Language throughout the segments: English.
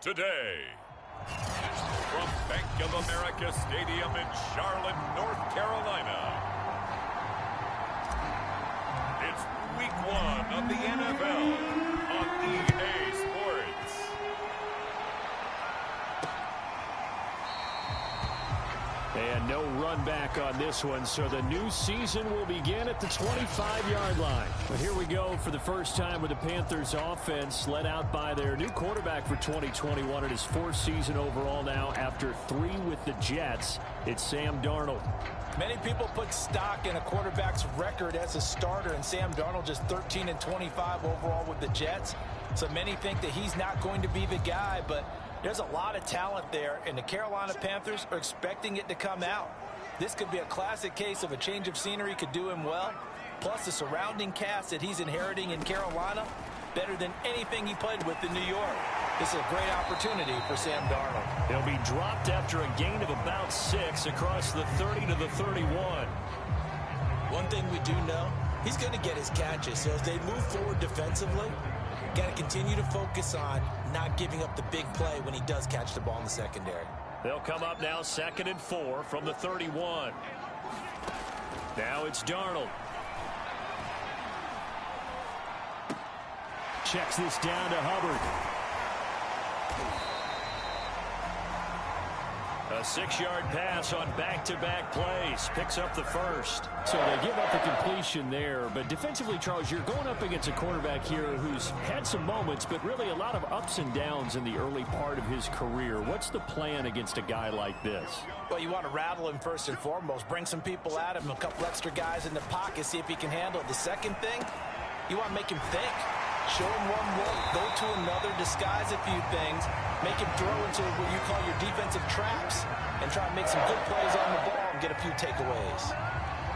today. From Bank of America Stadium in Charlotte, North Carolina, it's Week 1 of the NFL on EA Sports. And no run back on this one, so the new season will begin at the 25-yard line. But here we go for the first time with the Panthers offense, led out by their new quarterback for 2021 in his fourth season overall now after 3 with the Jets. It's Sam Darnold. Many people put stock in a quarterback's record as a starter, and Sam Darnold just 13 and 25 overall with the Jets. So many think that he's not going to be the guy, but there's a lot of talent there, and the Carolina Panthers are expecting it to come out. This could be a classic case of a change of scenery could do him well, plus the surrounding cast that he's inheriting in Carolina, better than anything he played with in New York. This is a great opportunity for Sam Darnold. He'll be dropped after a gain of about 6 across the 30 to the 31. One thing we do know, he's going to get his catches, so as they move forward defensively, got to continue to focus on not giving up the big play when he does catch the ball in the secondary. They'll come up now 2nd and 4 from the 31. Now it's Darnold. Checks this down to Hubbard. A 6-yard pass on back-to-back plays. Picks up the first. So they give up the completion there. But defensively, Charles, you're going up against a quarterback here who's had some moments, but really a lot of ups and downs in the early part of his career. What's the plan against a guy like this? Well, you want to rattle him first and foremost. Bring some people at him, a couple extra guys in the pocket, see if he can handle it. The second thing, you want to make him think. Show him one look, go to another, disguise a few things, make him throw into what you call your defensive traps, and try and make some good plays on the ball and get a few takeaways.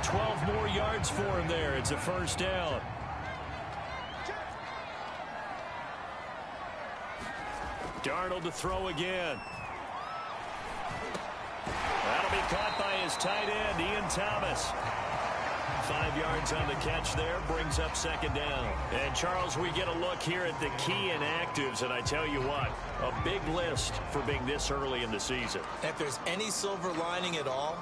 12 more yards for him there. It's a first down. Darnold to throw again. That'll be caught by his tight end, Ian Thomas. 5 yards on the catch there, brings up 2nd down. And, Charles, we get a look here at the key inactives, and I tell you what, a big list for being this early in the season. If there's any silver lining at all,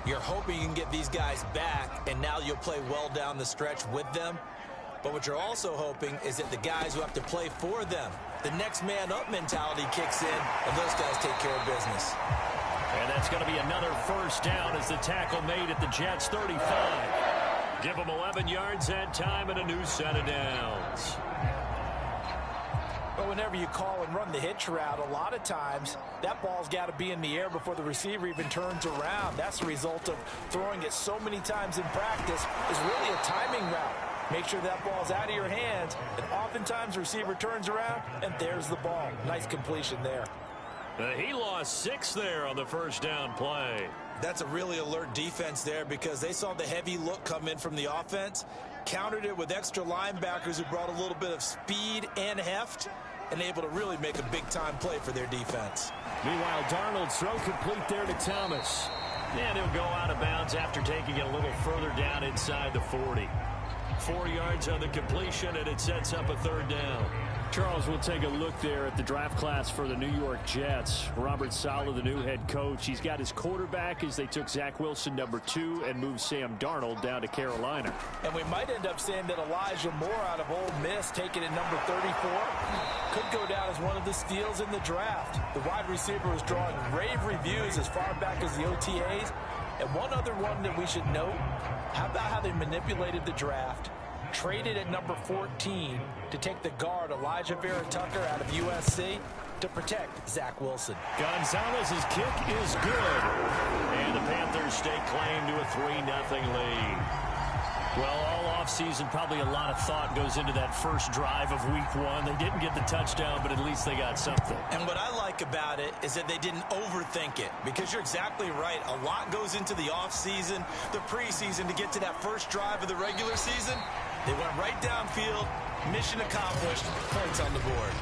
you're hoping you can get these guys back, and now you'll play well down the stretch with them. But what you're also hoping is that the guys who have to play for them, the next man up mentality kicks in, and those guys take care of business. And that's going to be another first down as the tackle made at the Jets' 35. Give them 11 yards that time and a new set of downs. But whenever you call and run the hitch route, a lot of times that ball's got to be in the air before the receiver even turns around. That's the result of throwing it so many times in practice is really a timing route. Make sure that ball's out of your hands, and oftentimes the receiver turns around, and there's the ball. Nice completion there. He lost 6 there on the first down play. That's a really alert defense there because they saw the heavy look come in from the offense, countered it with extra linebackers who brought a little bit of speed and heft, and able to really make a big-time play for their defense. Meanwhile, Darnold's throw complete there to Thomas. And he'll go out of bounds after taking it a little further down inside the 40. 4 yards on the completion, and it sets up a 3rd down. Charles, we'll take a look there at the draft class for the New York Jets. Robert Saleh, the new head coach. He's got his quarterback as they took Zach Wilson, number 2, and moved Sam Darnold down to Carolina. And we might end up saying that Elijah Moore out of Ole Miss, taken at number 34, could go down as one of the steals in the draft. The wide receiver was drawing rave reviews as far back as the OTAs. And one other one that we should note, how about how they manipulated the draft? Traded at number 14 to take the guard Elijah Vera Tucker out of USC to protect Zach Wilson. Gonzalez's kick is good. And the Panthers stake claim to a 3-0 lead. Well, all offseason, probably a lot of thought goes into that first drive of Week 1. They didn't get the touchdown, but at least they got something. And what I like about it is that they didn't overthink it, because you're exactly right. A lot goes into the offseason, the preseason, to get to that first drive of the regular season. They went right downfield, mission accomplished, points on the board.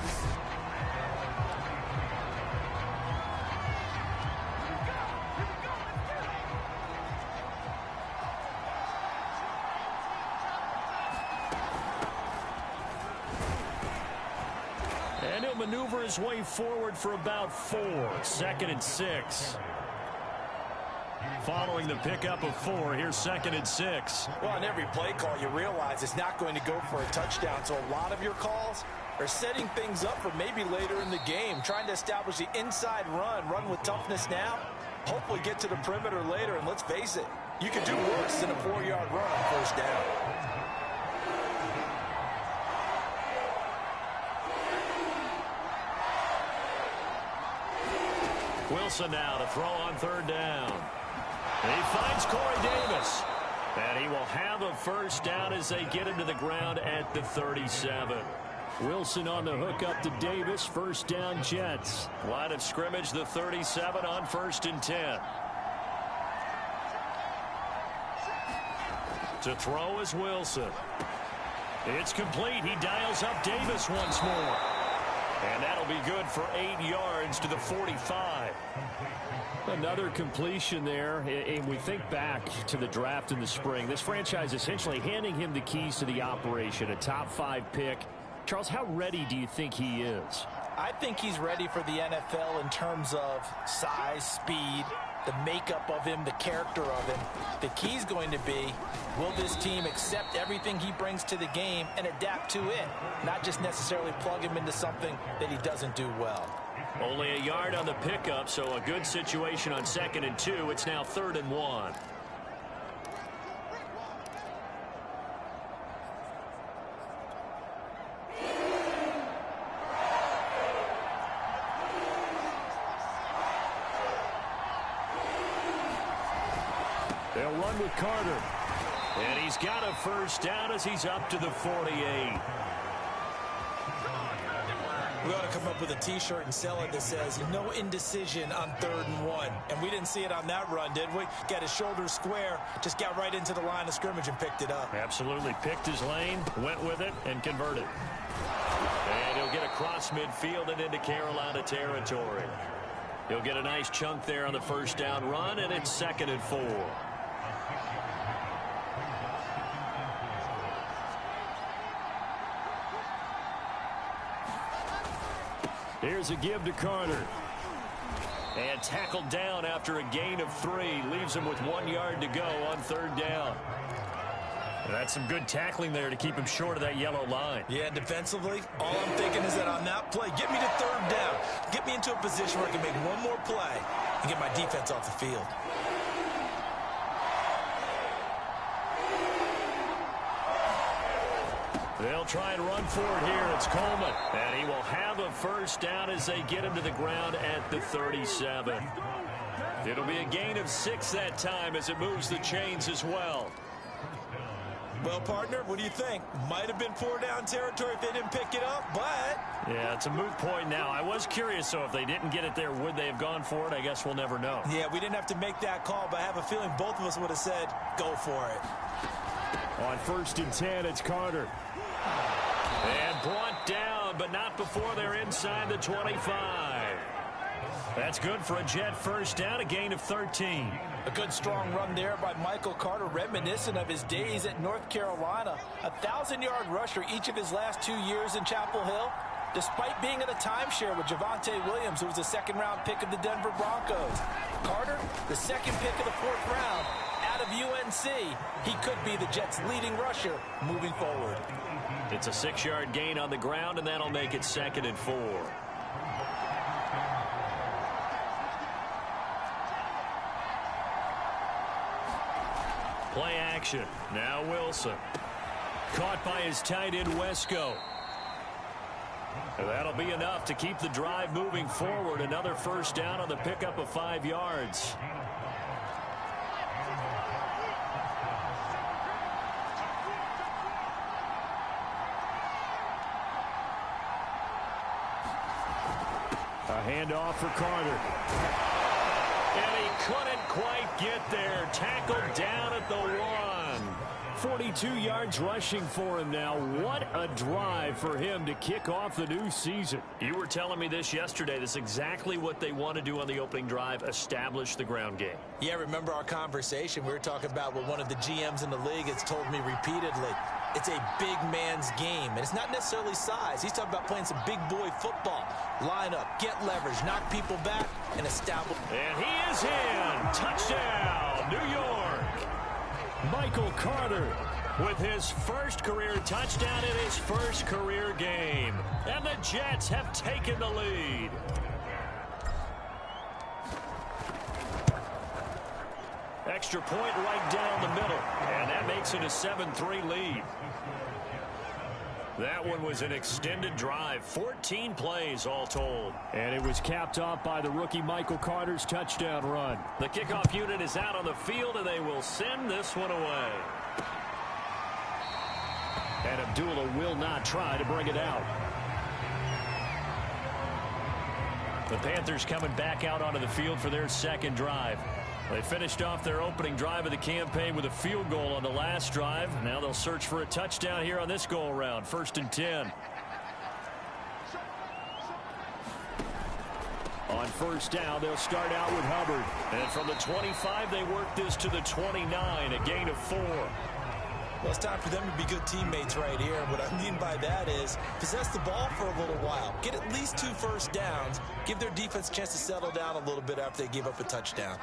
maneuver his way forward for about 4. 2nd and 6. Following the pickup of 4, here's 2nd and 6. Well, on every play call, you realize it's not going to go for a touchdown. So a lot of your calls are setting things up for maybe later in the game, trying to establish the inside run with toughness now, hopefully get to the perimeter later. And let's face it, you could do worse than a 4-yard run on 1st down. Wilson now to throw on 3rd down. And he finds Corey Davis. And he will have a 1st down as they get him to the ground at the 37. Wilson on the hook up to Davis. 1st down, Jets. Line of scrimmage, the 37 on 1st and 10. To throw is Wilson. It's complete. He dials up Davis once more. And that'll be good for 8 yards to the 45. Another completion there, and we think back to the draft in the spring. This franchise essentially handing him the keys to the operation, a top 5 pick. Charles, how ready do you think he is? I think he's ready for the NFL in terms of size, speed, the makeup of him, the character of him. The key's going to be, will this team accept everything he brings to the game and adapt to it, not just necessarily plug him into something that he doesn't do well. Only a yard on the pickup, so a good situation on 2nd and 2. It's now 3rd and 1. They'll run with Carter. And he's got a 1st down as he's up to the 48. We ought to come up with a T-shirt and sell it that says, no indecision on 3rd and 1. And we didn't see it on that run, did we? Got his shoulders square, just got right into the line of scrimmage and picked it up. Absolutely. Picked his lane, went with it, and converted. And he'll get across midfield and into Carolina territory. He'll get a nice chunk there on the 1st down run, and it's 2nd and 4. Here's a give to Carter. And tackled down after a gain of 3. Leaves him with 1 yard to go on 3rd down. And that's some good tackling there to keep him short of that yellow line. Yeah, defensively, all I'm thinking is that on that play, get me to 3rd down. Get me into a position where I can make one more play and get my defense off the field. They'll try and run for it here. It's Coleman. And he will have a 1st down as they get him to the ground at the 37. It'll be a gain of 6 that time as it moves the chains as well. Well, partner, what do you think? Might have been 4-down territory if they didn't pick it up, but... Yeah, it's a moot point now. I was curious, so if they didn't get it there, would they have gone for it? I guess we'll never know. Yeah, we didn't have to make that call, but I have a feeling both of us would have said, go for it. On 1st and 10, it's Carter. And brought down, but not before they're inside the 25. That's good for a Jet 1st down, a gain of 13. A good strong run there by Michael Carter, reminiscent of his days at North Carolina. A 1,000-yard rusher each of his last 2 years in Chapel Hill, despite being in a timeshare with Javonte Williams, who was a 2nd-round pick of the Denver Broncos. Carter, the 2nd pick of the 4th round out of UNC. He could be the Jets' leading rusher moving forward. It's a 6-yard gain on the ground, and that'll make it 2nd and 4. Play action. Now Wilson. Caught by his tight end, Wesco. And that'll be enough to keep the drive moving forward. Another 1st down on the pickup of 5 yards. A handoff for Carter. And he couldn't quite get there. Tackled down at the 1. 42 yards rushing for him now. What a drive for him to kick off the new season. You were telling me this yesterday. This is exactly what they want to do on the opening drive, establish the ground game. Yeah, remember our conversation? We were talking about what one of the GMs in the league has told me repeatedly. It's a big man's game, and it's not necessarily size. He's talking about playing some big boy football. Line up, get leverage, knock people back, and establish. And he is in. Touchdown, New York. Michael Carter with his first career touchdown in his first career game. And the Jets have taken the lead. Extra point right down the middle. And that makes it a 7-3 lead. That one was an extended drive. 14 plays all told. And it was capped off by the rookie Michael Carter's touchdown run. The kickoff unit is out on the field, and they will send this one away. And Abdullah will not try to bring it out. The Panthers coming back out onto the field for their second drive. They finished off their opening drive of the campaign with a field goal on the last drive. Now they'll search for a touchdown here on this go-around. 1st and 10. On first down, they'll start out with Hubbard. And from the 25, they work this to the 29, a gain of 4. Well, it's time for them to be good teammates right here. What I mean by that is possess the ball for a little while. Get at least 2 first downs. Give their defense a chance to settle down a little bit after they give up a touchdown.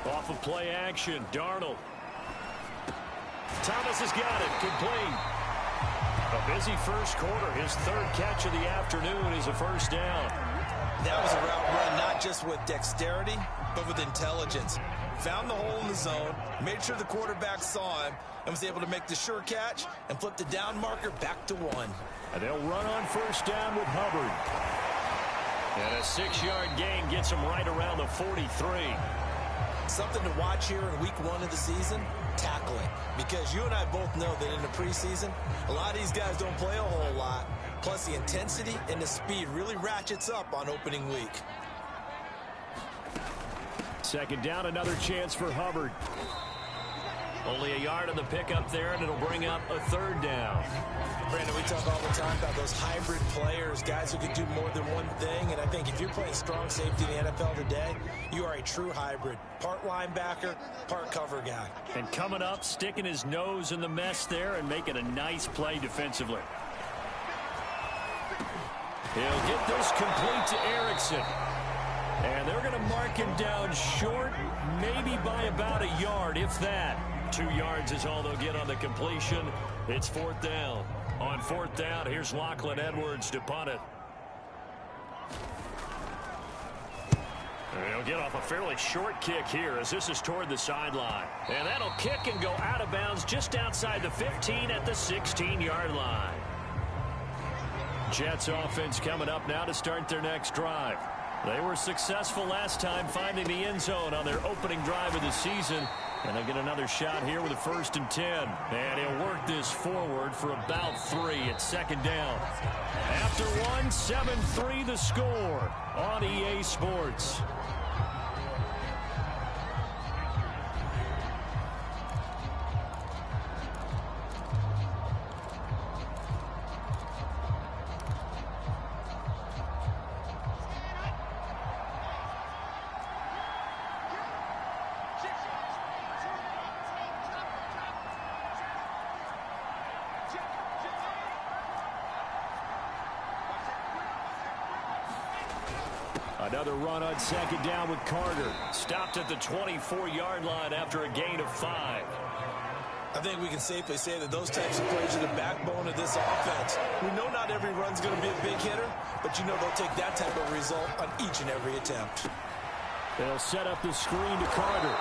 Off of play action, Darnold. Thomas has got it, complete. A busy first quarter. His 3rd catch of the afternoon is a first down. That was a route run not just with dexterity, but with intelligence. Found the hole in the zone, made sure the quarterback saw him, and was able to make the sure catch and flip the down marker back to 1. And they'll run on first down with Hubbard. And a 6-yard gain gets him right around the 43. Something to watch here in week 1 of the season, tackling. Because you and I both know that in the preseason, a lot of these guys don't play a whole lot. Plus the intensity and the speed really ratchets up on opening week. 2nd down, another chance for Hubbard. Only a yard on the pickup there, and it'll bring up a 3rd down. Brandon, we talk all the time about those hybrid players, guys who can do more than one thing. And I think if you're playing strong safety in the NFL today, you are a true hybrid. Part linebacker, part cover guy. And coming up, sticking his nose in the mess there and making a nice play defensively. He'll get this complete to Erickson. And they're going to mark him down short, maybe by about a yard, if that. 2 yards is all they'll get on the completion. It's 4th down. On 4th down, here's Lachlan Edwards to punt it. He'll get off a fairly short kick here as this is toward the sideline. And that'll kick and go out of bounds just outside the 15 at the 16-yard line. Jets offense coming up now to start their next drive. They were successful last time finding the end zone on their opening drive of the season. And they'll get another shot here with a 1st and 10. And he'll work this forward for about 3 at 2nd down. After 1, 7-3 the score on EA Sports. Another run on 2nd down with Carter. Stopped at the 24-yard line after a gain of 5. I think we can safely say that those types of plays are the backbone of this offense. We know not every run's going to be a big hitter, but you know they'll take that type of result on each and every attempt. They'll set up the screen to Carter.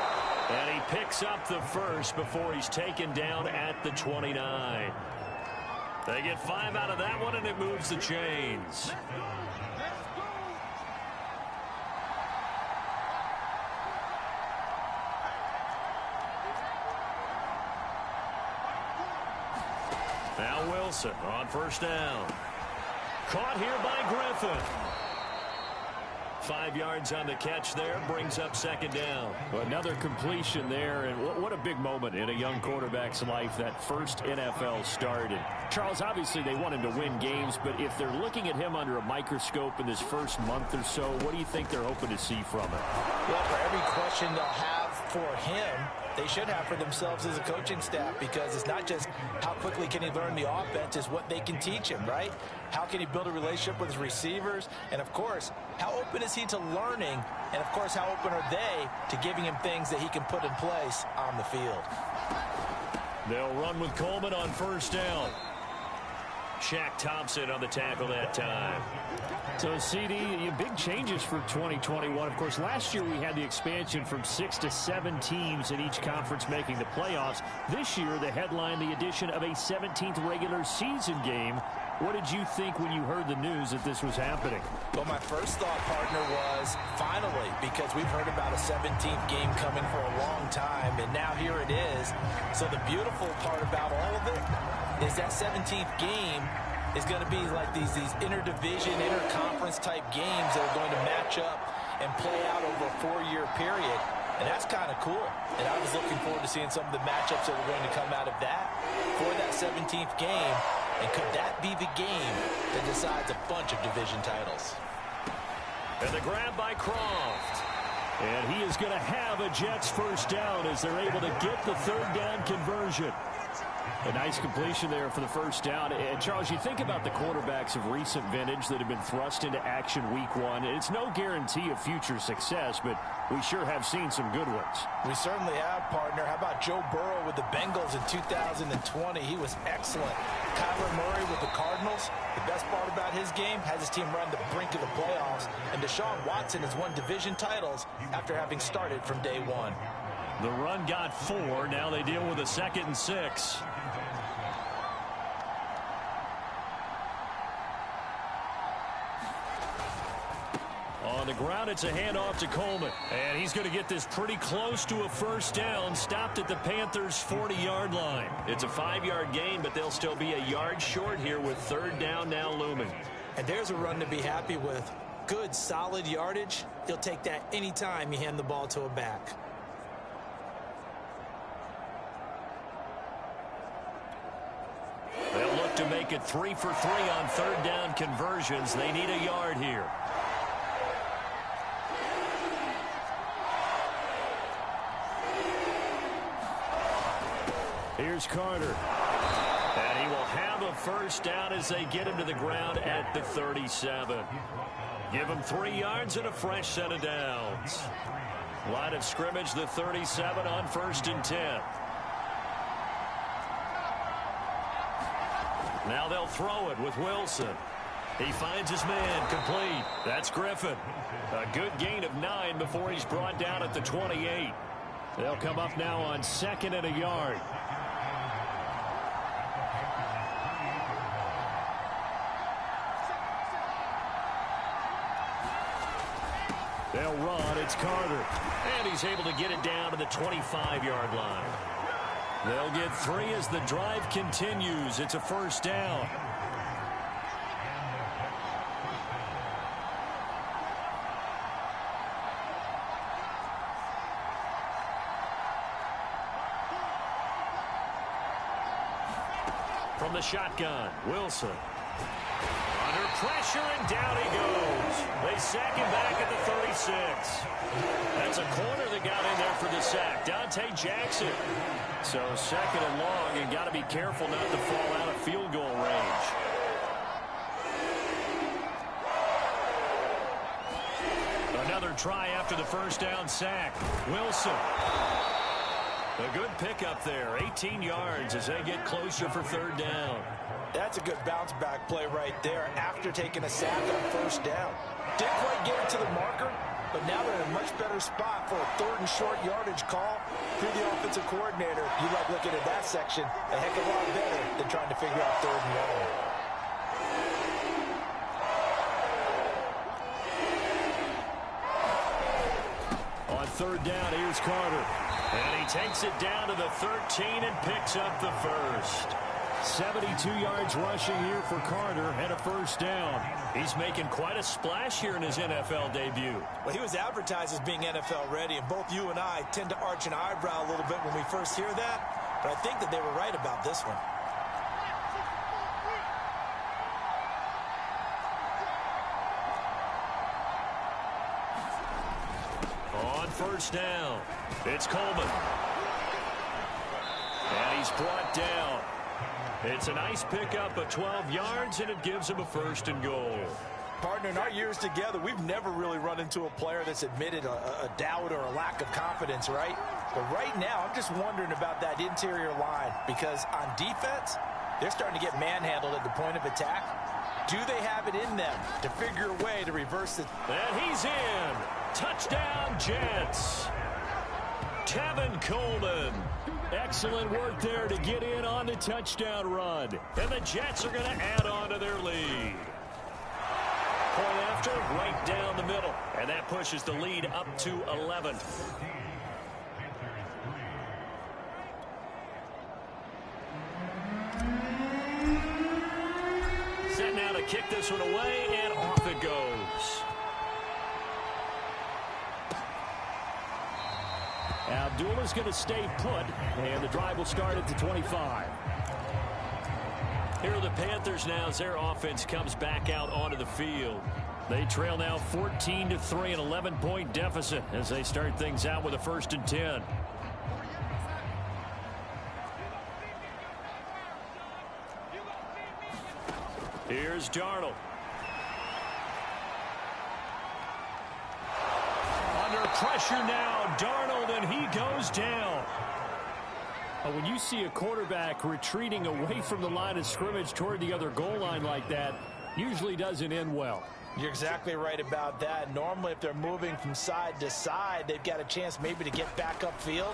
And he picks up the first before he's taken down at the 29. They get 5 out of that one, and it moves the chains. Now Wilson on 1st down. Caught here by Griffin. 5 yards on the catch there, brings up 2nd down. Another completion there, and what a big moment in a young quarterback's life, that first NFL start. And Charles, obviously they want him to win games, but if they're looking at him under a microscope in this first month or so, what do you think they're hoping to see from him? Well, for every question they'll have for him, they should have for themselves as a coaching staff, because it's not just how quickly can he learn the offense, it's what they can teach him, right? How can he build a relationship with his receivers? And, of course, how open is he to learning? And, of course, how open are they to giving him things that he can put in place on the field? They'll run with Coleman on first down. Shaq Thompson on the tackle that time. So, CD, big changes for 2021. Of course, last year we had the expansion from 6 to 7 teams in each conference making the playoffs. This year, the headline, the addition of a 17th regular season game. What did you think when you heard the news that this was happening? Well, my first thought, partner, was finally, because we've heard about a 17th game coming for a long time, and now here it is. So the beautiful part about all of it is that 17th game is going to be like these interdivision, interconference type games that are going to match up and play out over a 4-year period. And that's kind of cool. And I was looking forward to seeing some of the matchups that were going to come out of that for that 17th game. And could that be the game that decides a bunch of division titles? And the grab by Croft. And he is going to have a Jets first down as they're able to get the third down conversion. A nice completion there for the first down. And, Charles, you think about the quarterbacks of recent vintage that have been thrust into action week 1. It's no guarantee of future success, but we sure have seen some good ones. We certainly have, partner. How about Joe Burrow with the Bengals in 2020? He was excellent. Kyler Murray with the Cardinals. The best part about his game, has his team run the brink of the playoffs. And Deshaun Watson has won division titles after having started from day 1. The run got 4. Now they deal with a 2nd and 6. On the ground, it's a handoff to Coleman. And he's going to get this pretty close to a first down. Stopped at the Panthers' 40-yard line. It's a 5-yard gain, but they'll still be a yard short here with third down now looming. And there's a run to be happy with. Good, solid yardage. He'll take that anytime you hand the ball to a back. They'll look to make it 3 for 3 on third down conversions. They need a yard here. Here's Carter. And he will have a first down as they get him to the ground at the 37. Give him 3 yards and a fresh set of downs. Line of scrimmage, the 37 on 1st and 10. Now they'll throw it with Wilson. He finds his man, complete. That's Griffin. A good gain of 9 before he's brought down at the 28. They'll come up now on 2nd and a yard. They'll run. It's Carter. And he's able to get it down to the 25-yard line. They'll get 3 as the drive continues. It's a first down. From the shotgun, Wilson. Under pressure, and down he goes. They sack him back at the 36. That's a corner that got in there for the sack. Dante Jackson. So 2nd and long, and got to be careful not to fall out of field goal range. Another try after the first down sack. Wilson. A good pickup there. 18 yards as they get closer for third down. That's a good bounce back play right there after taking a sack on first down. Didn't quite get it to the marker, but now they're in a much better spot for a 3rd and short yardage call through the offensive coordinator. You like looking at that section a heck of a lot better than trying to figure out 3rd and 1. On 3rd down, here's Carter. And he takes it down to the 13 and picks up the first. 72 yards rushing here for Carter and a first down. He's making quite a splash here in his NFL debut. Well, he was advertised as being NFL ready, and both you and I tend to arch an eyebrow a little bit when we first hear that, but I think that they were right about this one. On first down, it's Coleman. And he's brought down. It's a nice pickup of 12 yards, and it gives him a 1st and goal. Partner, in our years together, we've never really run into a player that's admitted a doubt or a lack of confidence, right? But right now, I'm just wondering about that interior line, because on defense, they're starting to get manhandled at the point of attack. Do they have it in them to figure a way to reverse it? And he's in. Touchdown, Jets. Tevin Coleman. Excellent work there to get in on the touchdown run. And the Jets are going to add on to their lead. Point after, right down the middle. And that pushes the lead up to 11. Set now to kick this one away, and off it goes. Abdullah's going to stay put, and the drive will start at the 25. Here are the Panthers now as their offense comes back out onto the field. They trail now 14-3, an 11-point deficit as they start things out with a 1st and 10. Here's Darnold. Under pressure now, Darnold, and he goes down. When you see a quarterback retreating away from the line of scrimmage toward the other goal line like that, usually doesn't end well. You're exactly right about that. Normally, if they're moving from side to side, they've got a chance maybe to get back upfield.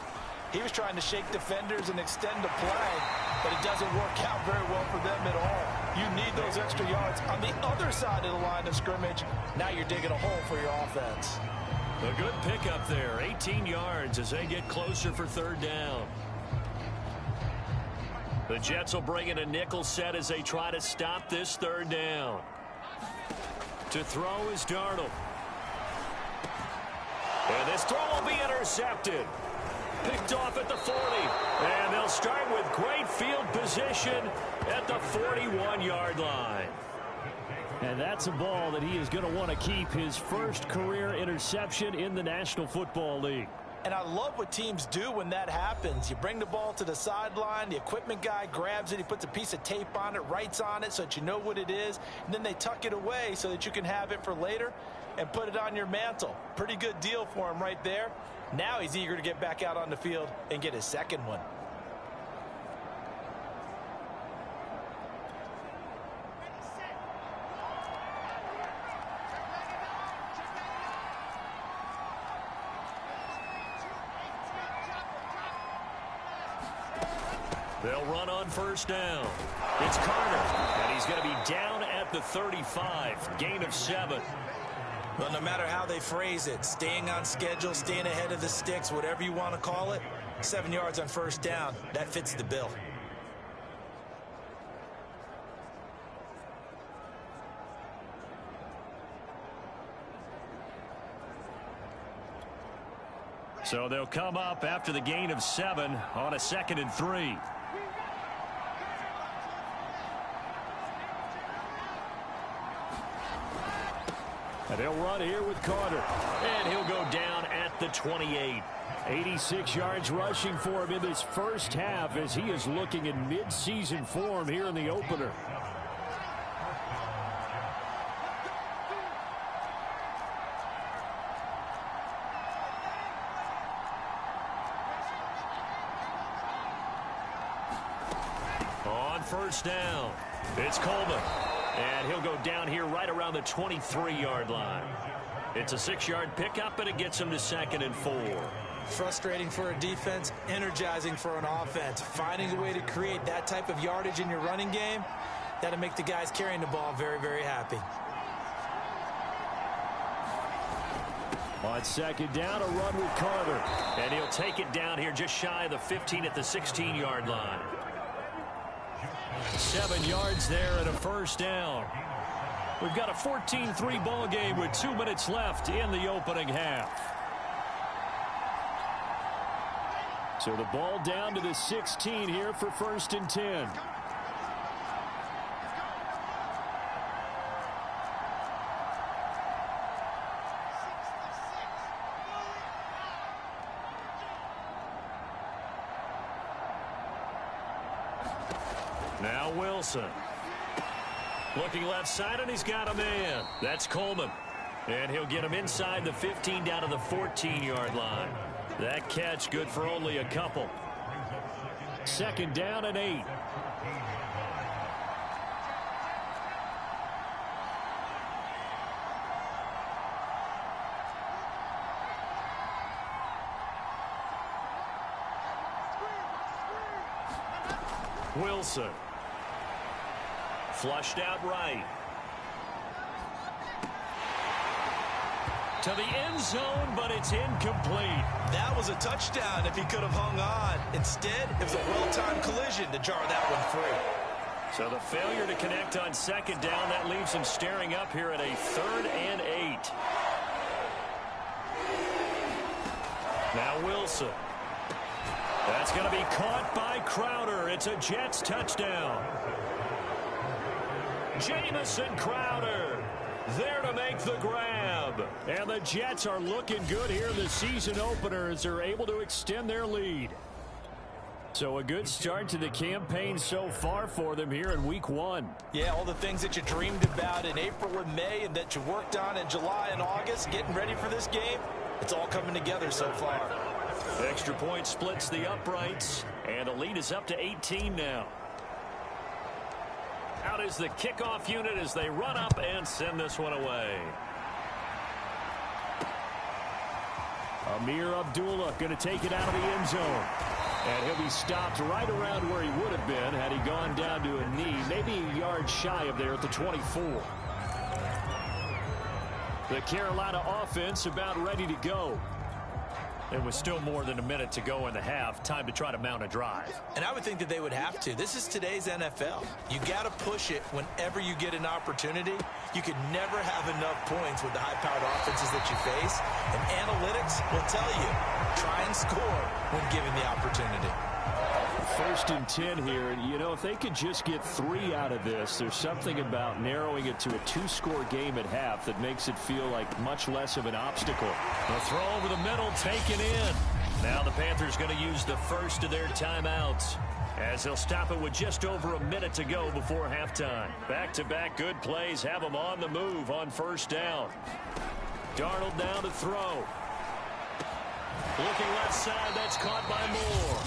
He was trying to shake defenders and extend the play, but it doesn't work out very well for them at all. You need those extra yards on the other side of the line of scrimmage. Now you're digging a hole for your offense. A good pickup there, 18 yards as they get closer for 3rd down. The Jets will bring in a nickel set as they try to stop this 3rd down. To throw is Darnold. And this throw will be intercepted. Picked off at the 40. And they'll start with great field position at the 41-yard line. And that's a ball that he is going to want to keep, his first career interception in the National Football League. And I love what teams do when that happens. You bring the ball to the sideline, the equipment guy grabs it, he puts a piece of tape on it, writes on it so that you know what it is, and then they tuck it away so that you can have it for later and put it on your mantle. Pretty good deal for him right there. Now he's eager to get back out on the field and get his second one. They'll run on 1st down. It's Carter, and he's going to be down at the 35. Gain of 7. Well, no matter how they phrase it, staying on schedule, staying ahead of the sticks, whatever you want to call it, 7 yards on 1st down, that fits the bill. So they'll come up after the gain of 7 on a 2nd and 3. And they'll run here with Carter. And he'll go down at the 28. 86 yards rushing for him in this first half as he is looking in mid-season form here in the opener. On 1st down, it's Coleman. And he'll go down here right around the 23-yard line. It's a 6-yard pickup, and it gets him to 2nd and 4. Frustrating for a defense, energizing for an offense. Finding a way to create that type of yardage in your running game, that'll make the guys carrying the ball very, very happy. On 2nd down, a run with Carter. And he'll take it down here just shy of the 15 at the 16-yard line. 7 yards there and a 1st down. We've got a 14-3 ball game with 2 minutes left in the opening half. So the ball down to the 16 here for 1st and 10. Now Wilson. Looking left side, and he's got a man. That's Coleman. And he'll get him inside the 15 down to the 14-yard line. That catch good for only a couple. 2nd down and 8. Wilson. Flushed out right. To the end zone, but it's incomplete. That was a touchdown if he could have hung on. Instead, it was a well-timed collision to jar that one free. So the failure to connect on 2nd down, that leaves him staring up here at a 3rd and 8. Now Wilson. That's going to be caught by Crowder. It's a Jets touchdown. Jamison Crowder there to make the grab. And the Jets are looking good here in the season opener as they're able to extend their lead. So a good start to the campaign so far for them here in week 1. Yeah, all the things that you dreamed about in April and May and that you worked on in July and August, getting ready for this game, it's all coming together so far. Extra point splits the uprights, and the lead is up to 18 now. Out is the kickoff unit as they run up and send this one away. Amir Abdullah going to take it out of the end zone. And he'll be stopped right around where he would have been had he gone down to a knee, maybe a yard shy of there at the 24. The Carolina offense about ready to go. There was still more than a minute to go in the half. Time to try to mount a drive. And I would think that they would have to. This is today's NFL. You got to push it whenever you get an opportunity. You could never have enough points with the high-powered offenses that you face. And analytics will tell you, try and score when given the opportunity. 1st and 10 here. And, you know, if they could just get 3 out of this, there's something about narrowing it to a 2-score game at half that makes it feel like much less of an obstacle. The throw over the middle taken in. Now the Panthers going to use the first of their timeouts as they'll stop it with just over a minute to go before halftime. Back-to-back good plays have them on the move on 1st down. Darnold down to throw. Looking left side, that's caught by Moore.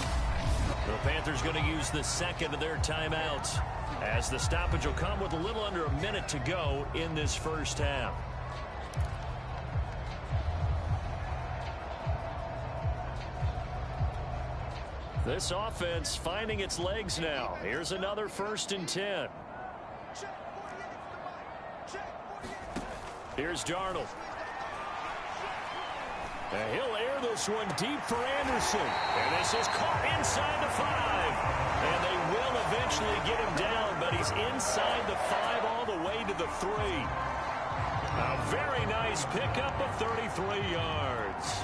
The Panthers going to use the 2nd of their timeouts as the stoppage will come with a little under a minute to go in this 1st half. This offense finding its legs now. Here's another 1st and 10. Here's Darnold. And he'll air this one deep for Anderson. And this is caught inside the 5. And they will eventually get him down, but he's inside the 5 all the way to the 3. A very nice pickup of 33 yards.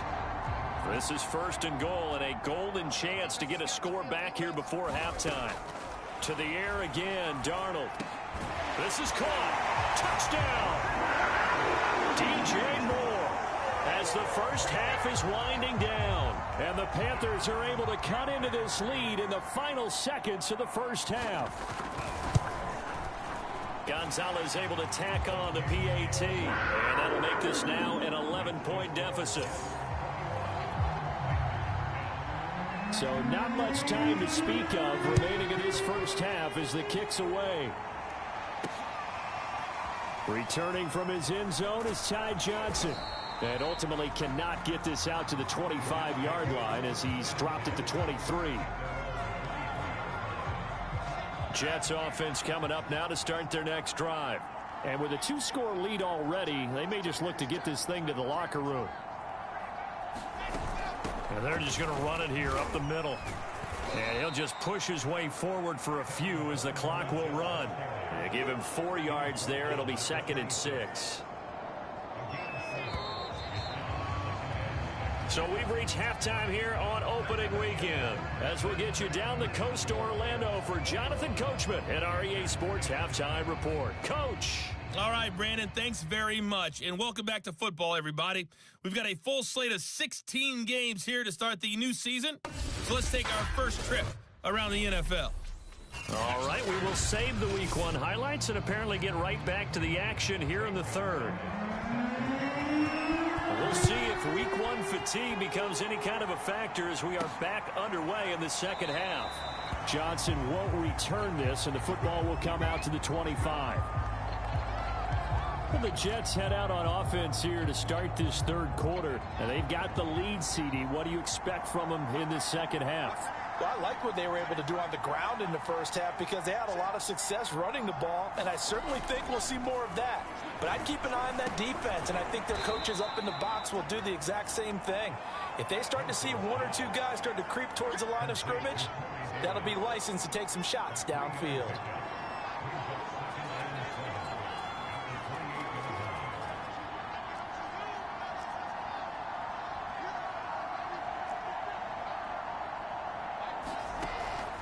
This is 1st and goal and a golden chance to get a score back here before halftime. To the air again, Darnold. This is caught. Touchdown. DJ Moore. As the 1st half is winding down. And the Panthers are able to cut into this lead in the final seconds of the 1st half. Gonzalez able to tack on the PAT. And that'll make this now an 11-point deficit. So not much time to speak of remaining in this 1st half as the kick's away. Returning from his end zone is Ty Johnson. And ultimately cannot get this out to the 25-yard line as he's dropped at the 23. Jets offense coming up now to start their next drive. And with a 2-score lead already, they may just look to get this thing to the locker room. And they're just going to run it here up the middle. And he'll just push his way forward for a few as the clock will run. They give him 4 yards there. It'll be 2nd and 6. So we've reached halftime here on opening weekend as we'll get you down the coast to Orlando for Jonathan Coachman at our EA Sports Halftime Report. Coach. All right, Brandon, thanks very much. And welcome back to football, everybody. We've got a full slate of 16 games here to start the new season. So let's take our first trip around the NFL. All right, we will save the Week 1 highlights and apparently get right back to the action here in the third. We'll see if Week 1 fatigue becomes any kind of a factor as we are back underway in the second half. Johnson won't return this, and the football will come out to the 25. Well, the Jets head out on offense here to start this third quarter, and they've got the lead, CD. What do you expect from them in the second half? Well, I like what they were able to do on the ground in the first half because they had a lot of success running the ball, and I certainly think we'll see more of that. But I'd keep an eye on that defense, and I think their coaches up in the box will do the exact same thing. If they start to see one or two guys start to creep towards the line of scrimmage, that'll be license to take some shots downfield.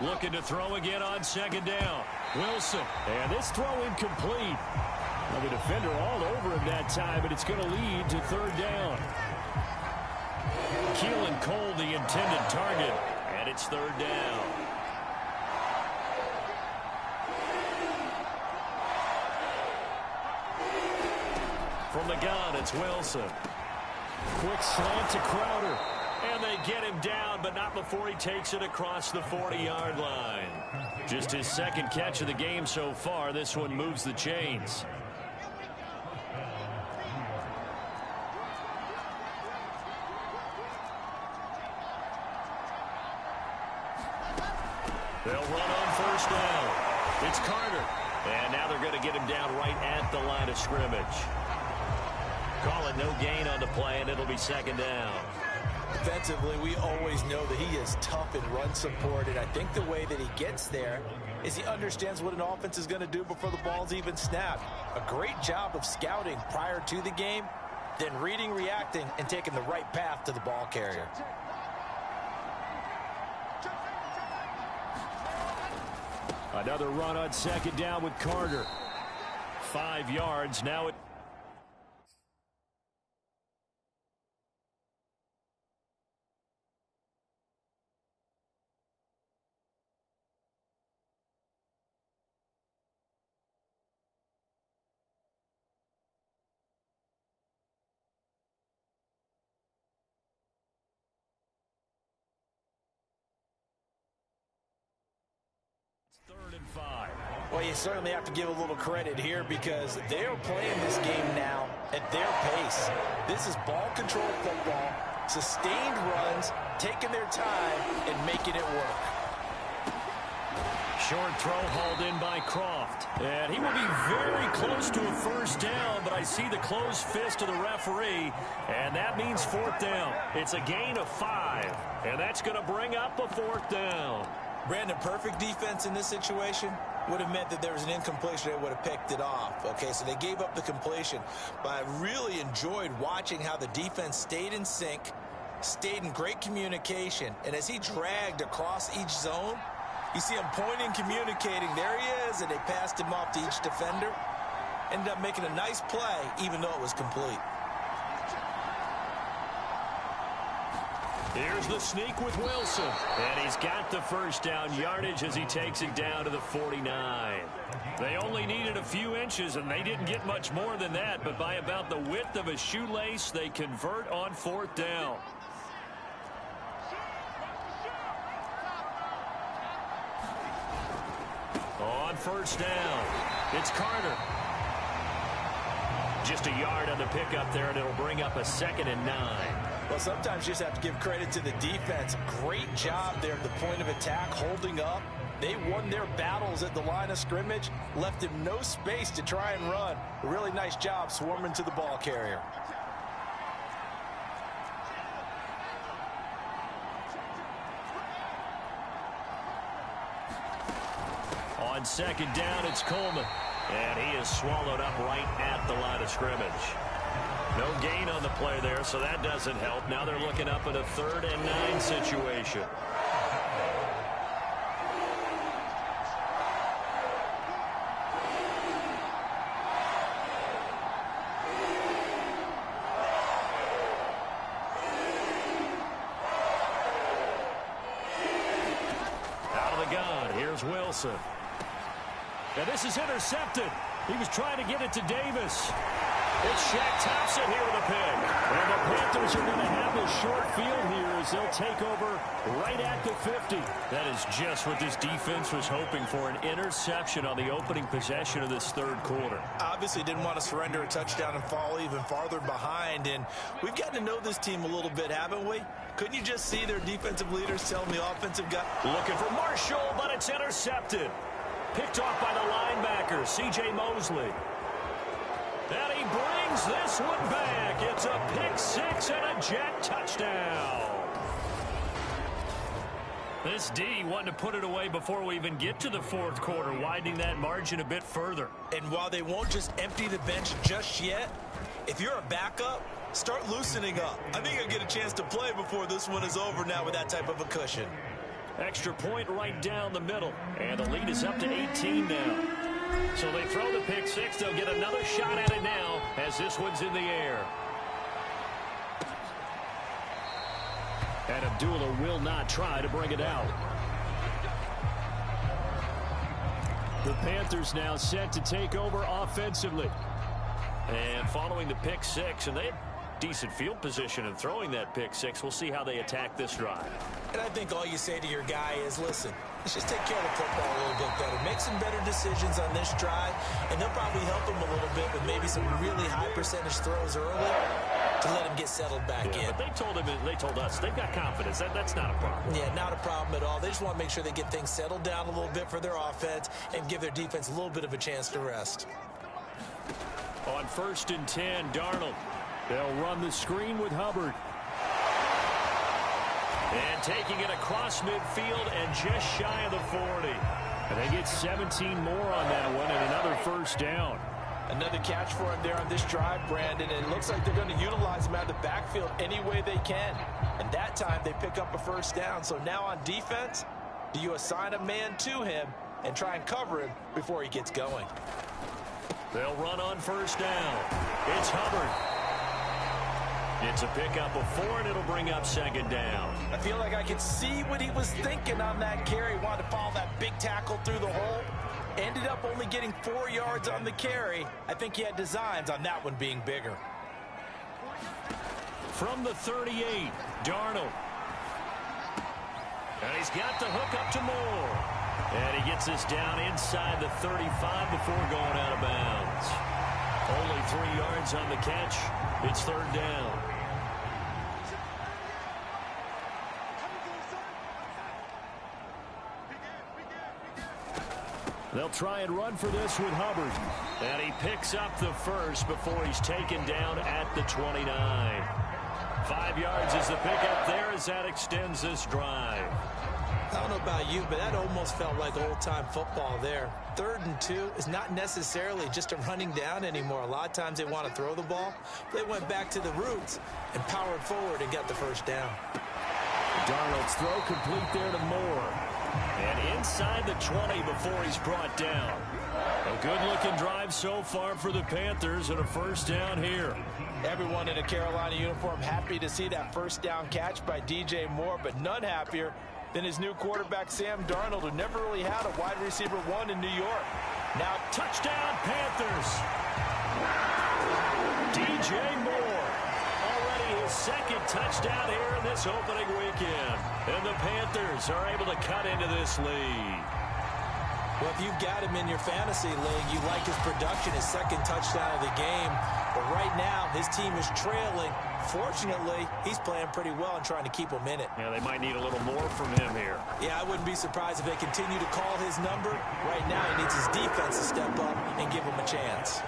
Looking to throw again on second down. Wilson. And this throw incomplete. Well, the defender all over him that time, but it's going to lead to third down. Keelan Cole, the intended target, and it's third down. From the gun, it's Wilson. Quick slant to Crowder. And they get him down, but not before he takes it across the 40-yard line. Just his second catch of the game so far. This one moves the chains. They'll run on first down. It's Carter. And now they're going to get him down right at the line of scrimmage. Call it no gain on the play, and it'll be second down. Defensively, we always know that he is tough in run support, and I think the way that he gets there is he understands what an offense is going to do before the ball's even snapped. A great job of scouting prior to the game, then reading, reacting, and taking the right path to the ball carrier. Another run on second down with Carter. 5 yards. Now it... Third and 5. Well, you certainly have to give a little credit here because they are playing this game now at their pace. This is ball control football, sustained runs, taking their time, and making it work. Short throw hauled in by Croft. And he will be very close to a first down, but I see the closed fist of the referee, and that means fourth down. It's a gain of 5, and that's going to bring up a fourth down. Brandon, perfect defense in this situation would have meant that there was an incompletion. They would have picked it off. Okay, so they gave up the completion. But I really enjoyed watching how the defense stayed in sync, stayed in great communication. And as he dragged across each zone, you see him pointing, communicating. There he is, and they passed him off to each defender. Ended up making a nice play, even though it was complete. Here's the sneak with Wilson. And he's got the first down yardage as he takes it down to the 49. They only needed a few inches, and they didn't get much more than that. But by about the width of a shoelace, they convert on fourth down. On first down, it's Carter. Just a yard on the pickup there, and it'll bring up a 2nd and 9. Well, sometimes you just have to give credit to the defense. Great job there at the point of attack, holding up. They won their battles at the line of scrimmage, left him no space to try and run. A really nice job swarming to the ball carrier. On second down, it's Coleman. And he is swallowed up right at the line of scrimmage. No gain on the play there, so that doesn't help. Now they're looking up at a 3rd and 9 situation. is Wilson. And this is intercepted. He was trying to get it to Davis. It's Shaq Thompson here with a pick. And the Panthers are going to have this short field here as they'll take over right at the 50. That is just what this defense was hoping for, an interception on the opening possession of this third quarter. Obviously didn't want to surrender a touchdown and fall even farther behind. And we've gotten to know this team a little bit, haven't we? Couldn't you just see their defensive leaders telling the offensive guy? Looking for Marshall, but it's intercepted. Picked off by the linebacker, C.J. Mosley. And he brings this one back. It's a pick six and a Jet touchdown. This D wanting to put it away before we even get to the fourth quarter, widening that margin a bit further. And while they won't just empty the bench just yet, if you're a backup, start loosening up. I think you'll get a chance to play before this one is over now with that type of a cushion. Extra point right down the middle. And the lead is up to 18 now. So they throw the pick six. They'll get another shot at it now as this one's in the air. And Abdullah will not try to bring it out. The Panthers now set to take over offensively. And following the pick six, and they had decent field position in throwing that pick six. We'll see how they attack this drive. And I think all you say to your guy is, listen, let's just take care of the football a little bit better. Make some better decisions on this drive, and they'll probably help him a little bit with maybe some really high percentage throws early to let him get settled back in. But they told us they've got confidence. That's not a problem. Yeah, not a problem at all. They just want to make sure they get things settled down a little bit for their offense and give their defense a little bit of a chance to rest. On 1st and 10, Darnold. They'll run the screen with Hubbard. And taking it across midfield and just shy of the 40. And they get 17 more on that one and another first down. Another catch for him there on this drive, Brandon. And it looks like they're going to utilize him out of the backfield any way they can. And that time they pick up a first down. So now on defense, do you assign a man to him and try and cover him before he gets going? They'll run on first down. It's Hubbard. It's a pickup of 4, and it'll bring up second down. I feel like I could see what he was thinking on that carry. Wanted to follow that big tackle through the hole. Ended up only getting 4 yards on the carry. I think he had designs on that one being bigger. From the 38, Darnold. And he's got the hook up to Moore. And he gets this down inside the 35 before going out of bounds. Only 3 yards on the catch. It's third down. They'll try and run for this with Hubbard. And he picks up the first before he's taken down at the 29. 5 yards is the pickup there as that extends this drive. I don't know about you, but that almost felt like old-time football there. 3rd and 2 is not necessarily just a running down anymore. A lot of times they want to throw the ball. They went back to the roots and powered forward and got the first down. Darnold's throw complete there to Moore. And inside the 20 before he's brought down. A good-looking drive so far for the Panthers and a first down here. Everyone in a Carolina uniform happy to see that first down catch by DJ Moore, but none happier than his new quarterback, Sam Darnold, who never really had a wide receiver one in New York. Now, touchdown, Panthers. DJ Moore. Already his second touchdown here in this opening weekend. And the Panthers are able to cut into this lead. Well, if you've got him in your fantasy league, you like his production, his second touchdown of the game. But right now, his team is trailing. Fortunately, he's playing pretty well and trying to keep him in it. Yeah, they might need a little more from him here. Yeah, I wouldn't be surprised if they continue to call his number. Right now, he needs his defense to step up and give him a chance.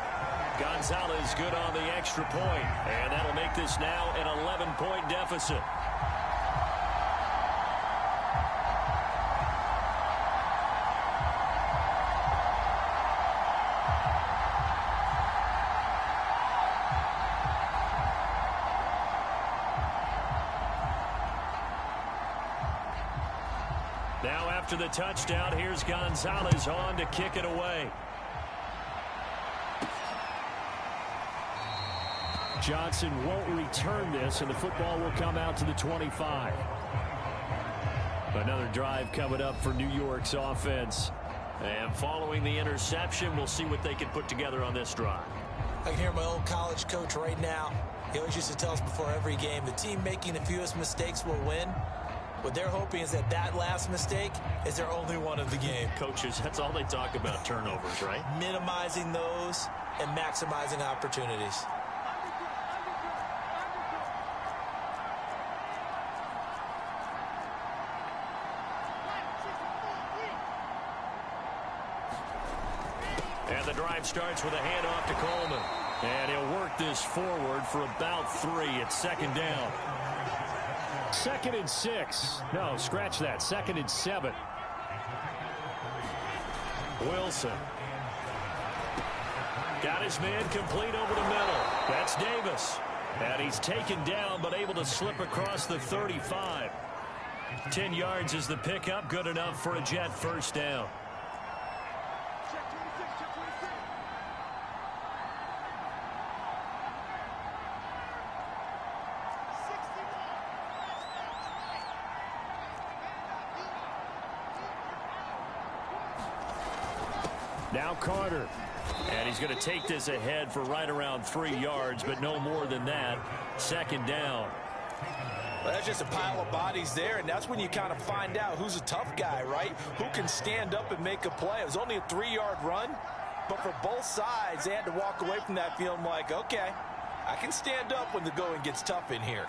Gonzalez good on the extra point, and that'll make this now an 11-point deficit. Now after the touchdown, here's Gonzalez on to kick it away. Johnson won't return this, and the football will come out to the 25. Another drive coming up for New York's offense. And following the interception, we'll see what they can put together on this drive. I can hear my old college coach right now. He always used to tell us before every game, the team making the fewest mistakes will win. What they're hoping is that that last mistake is their only one of the game. Coaches, that's all they talk about, turnovers, right? Minimizing those and maximizing opportunities. And the drive starts with a handoff to Coleman. And he'll work this forward for about 3. It's second down. 2nd and 6. No, scratch that. 2nd and 7. Wilson. Got his man complete over the middle. That's Davis. And he's taken down but able to slip across the 35. 10 yards is the pickup. Good enough for a Jet first down. Now Carter. And he's going to take this ahead for right around 3 yards, but no more than that. Second down. Well, that's just a pile of bodies there, and that's when you kind of find out who's a tough guy, right? Who can stand up and make a play. It was only a 3-yard run, but for both sides, they had to walk away from that feeling like, okay, I can stand up when the going gets tough in here.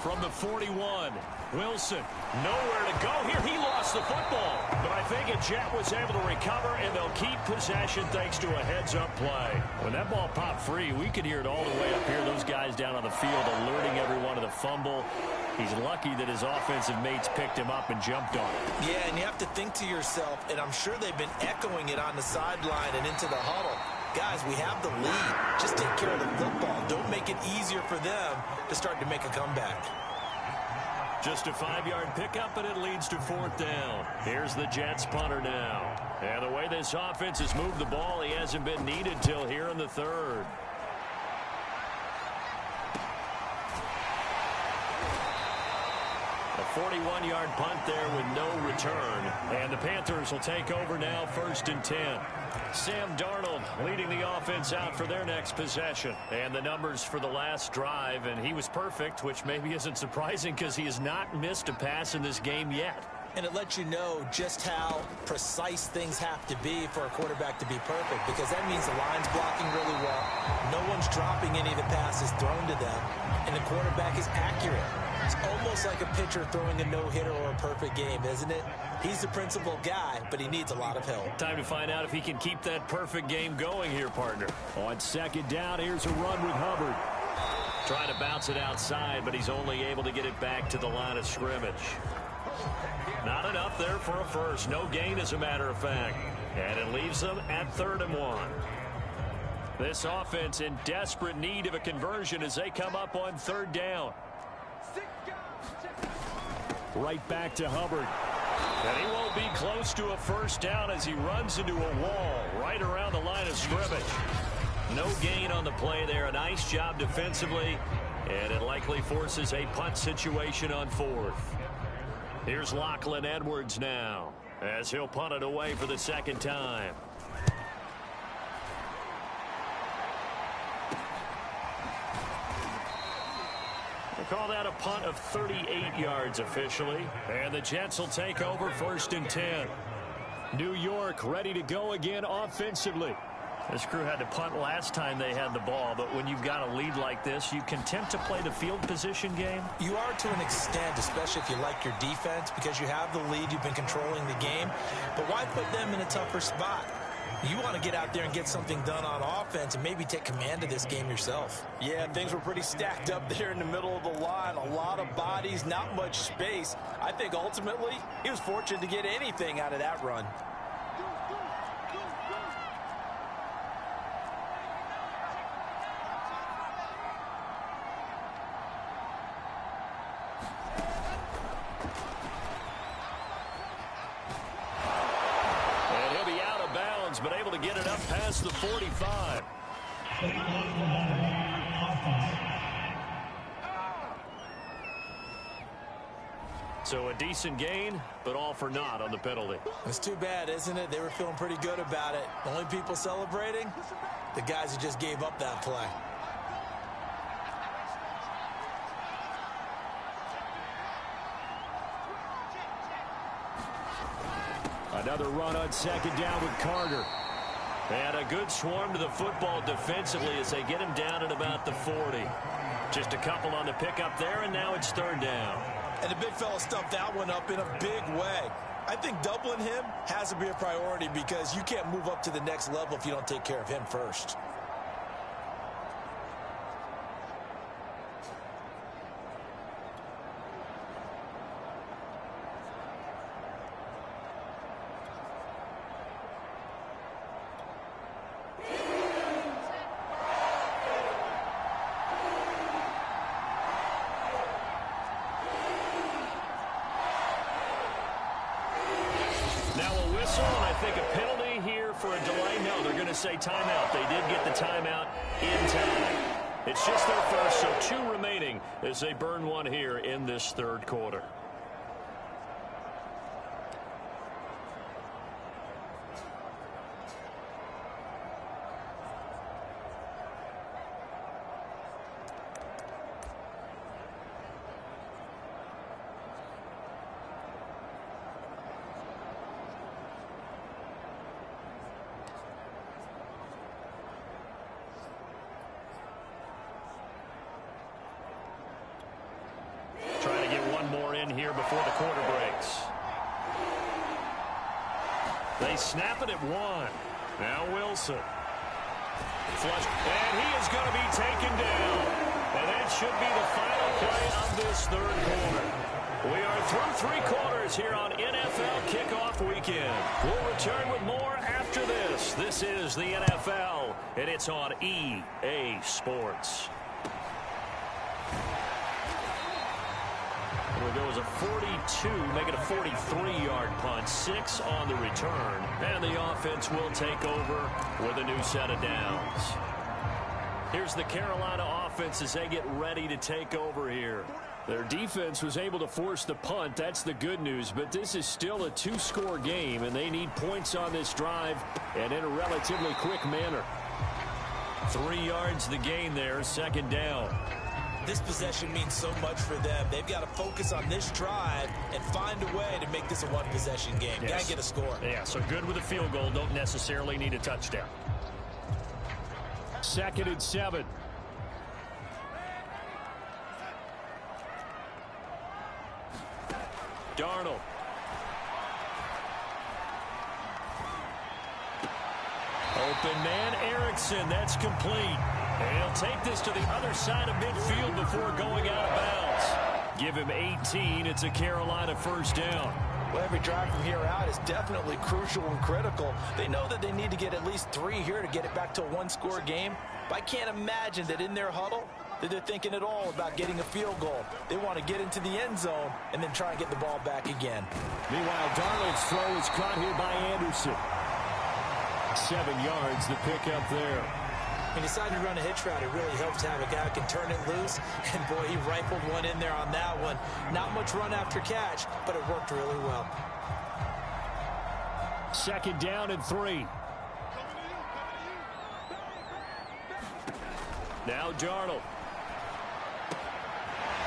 From the 41, Wilson, nowhere to go here. He lost the football, but I think a Jet was able to recover, and they'll keep possession thanks to a heads-up play. When that ball popped free, we could hear it all the way up here. Those guys down on the field alerting everyone of the fumble. He's lucky that his offensive mates picked him up and jumped on it. Yeah, and you have to think to yourself, and I'm sure they've been echoing it on the sideline and into the huddle. Guys, we have the lead. Just take care of the football. Don't make it easier for them to start to make a comeback. Just a 5-yard pickup, and it leads to 4th down. Here's the Jets punter now. And the way this offense has moved the ball, he hasn't been needed till here in the 3rd. A 41-yard punt there with no return. And the Panthers will take over now, 1st and 10. Sam Darnold leading the offense out for their next possession. And the numbers for the last drive, and he was perfect, which maybe isn't surprising because he has not missed a pass in this game yet. And it lets you know just how precise things have to be for a quarterback to be perfect, because that means the line's blocking really well. No one's dropping any of the passes thrown to them, and the quarterback is accurate. It's almost like a pitcher throwing a no-hitter or a perfect game, isn't it? He's the principal guy, but he needs a lot of help. Time to find out if he can keep that perfect game going here, partner. On 2nd down, here's a run with Hubbard. Trying to bounce it outside, but he's only able to get it back to the line of scrimmage. Not enough there for a first. No gain, as a matter of fact. And it leaves them at 3rd and 1. This offense in desperate need of a conversion as they come up on 3rd down. Right back to Hubbard. And he won't be close to a first down as he runs into a wall right around the line of scrimmage. No gain on the play there. A nice job defensively. And it likely forces a punt situation on 4th. Here's Lachlan Edwards now as he'll punt it away for the 2nd time. We'll call that a punt of 38 yards officially. And the Jets will take over 1st and 10. New York ready to go again offensively. This crew had to punt last time they had the ball, but when you've got a lead like this, you content to play the field position game? You are to an extent, especially if you like your defense, because you have the lead, you've been controlling the game. But why put them in a tougher spot? You want to get out there and get something done on offense and maybe take command of this game yourself. Yeah, things were pretty stacked up there in the middle of the line. A lot of bodies, not much space. I think ultimately he was fortunate to get anything out of that run. But able to get it up past the 45. So a decent gain, but all for naught on the penalty. It's too bad, isn't it? They were feeling pretty good about it. The only people celebrating, the guys who just gave up that play. Another run on second down with Carter. And a good swarm to the football defensively as they get him down at about the 40. Just a couple on the pickup there, and now it's third down. And the big fella stuffed that one up in a big way. I think doubling him has to be a priority because you can't move up to the next level if you don't take care of him first. Say timeout. They did get the timeout in time. It's just their first, so 2 remaining as they burn one here in this third quarter. Here before the quarter breaks. They snap it at 1. Now Wilson. Flush. And he is going to be taken down. And that should be the final play of this third quarter. We are through 3 quarters here on NFL Kickoff Weekend. We'll return with more after this. This is the NFL, and it's on EA Sports. It'll go as a 42, make it a 43-yard punt, 6 on the return, and the offense will take over with a new set of downs. Here's the Carolina offense as they get ready to take over here. Their defense was able to force the punt. That's the good news, but this is still a 2-score game, and they need points on this drive and in a relatively quick manner. 3 yards the gain there, second down. This possession means so much for them. They've got to focus on this drive and find a way to make this a one-possession game. Yes. Got to get a score. Yeah, so good with a field goal. Don't necessarily need a touchdown. 2nd and 7. Darnold. Open man, Erickson. That's complete. And he'll take this to the other side of midfield before going out of bounds. Give him 18. It's a Carolina first down. Well, every drive from here out is definitely crucial and critical. They know that they need to get at least 3 here to get it back to a 1-score game. But I can't imagine that in their huddle that they're thinking at all about getting a field goal. They want to get into the end zone and then try and get the ball back again. Meanwhile, Darnold's throw is caught here by Anderson. 7 yards, the pickup there. When he decided to run a hitch route, it really helps to have a guy who can turn it loose. And, boy, he rifled one in there on that one. Not much run after catch, but it worked really well. 2nd down and 3. Now Darnold.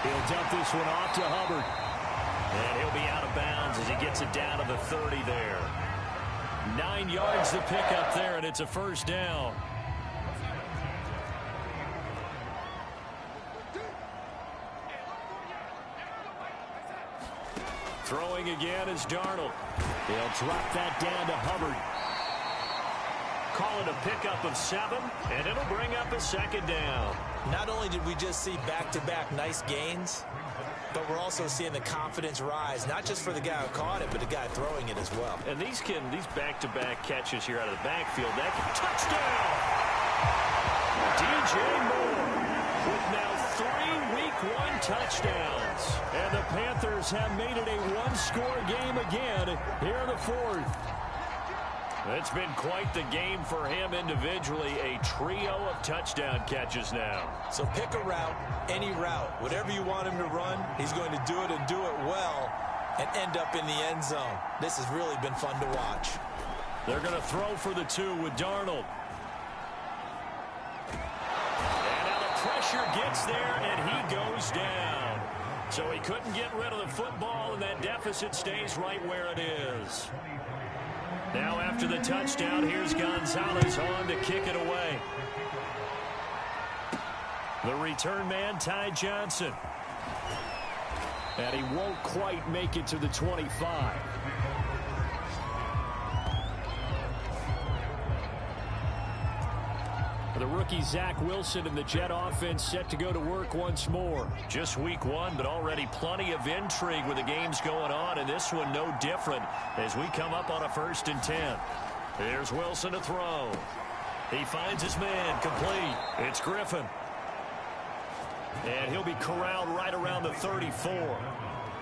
He'll dump this one off to Hubbard. And he'll be out of bounds as he gets it down to the 30 there. 9 yards to pick up there, and it's a first down. Throwing again is Darnold. They'll drop that down to Hubbard. Call it a pickup of 7, and it'll bring up a second down. Not only did we just see back-to-back nice gains, but we're also seeing the confidence rise, not just for the guy who caught it, but the guy throwing it as well. And these back-to-back catches here out of the backfield, that can touchdown! DJ Moore with now 3 Week 1 touchdowns. And the Panthers have made it a 1-score game again here in the 4th. It's been quite the game for him individually. A trio of touchdown catches now. So pick a route, any route. Whatever you want him to run, he's going to do it and do it well. and end up in the end zone. This has really been fun to watch. They're going to throw for the 2 with Darnold. And now the pressure gets there, and he goes down. So he couldn't get rid of the football, and that deficit stays right where it is. Now after the touchdown, here's Gonzalez on to kick it away. The return man, Ty Johnson. And he won't quite make it to the 25. The rookie Zach Wilson and the Jet offense set to go to work once more. Just week 1, but already plenty of intrigue with the games going on, and this one no different as we come up on a 1st and 10. Here's Wilson to throw. He finds his man, complete. It's Griffin. And he'll be corralled right around the 34.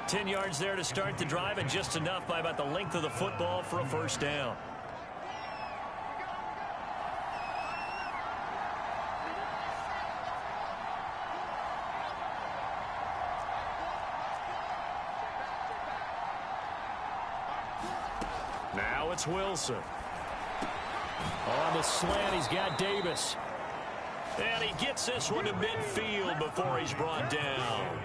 10 yards there to start the drive, and just enough by about the length of the football for a 1st down. Now it's Wilson. On the slant, he's got Davis. And he gets this one to midfield before he's brought down.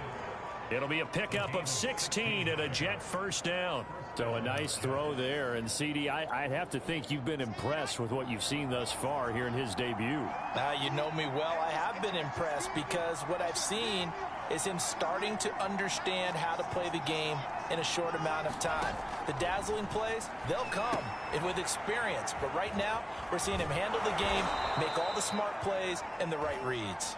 It'll be a pickup of 16 and a Jet 1st down. So a nice throw there. And, CD, I'd have to think you've been impressed with what you've seen thus far here in his debut. You know me well. I have been impressed because what I've seen is him starting to understand how to play the game in a short amount of time. The dazzling plays, they'll come with experience. But right now, we're seeing him handle the game, make all the smart plays, and the right reads.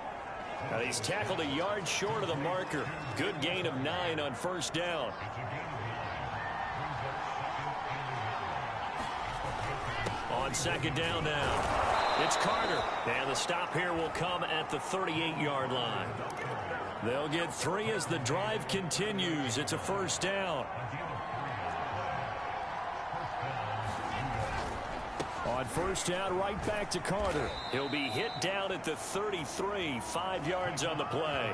Now he's tackled a yard short of the marker. Good gain of 9 on 1st down. On 2nd down now, it's Carter. And the stop here will come at the 38-yard line. They'll get 3 as the drive continues. It's a 1st down. On 1st down, right back to Carter. He'll be hit down at the 33, 5 yards on the play.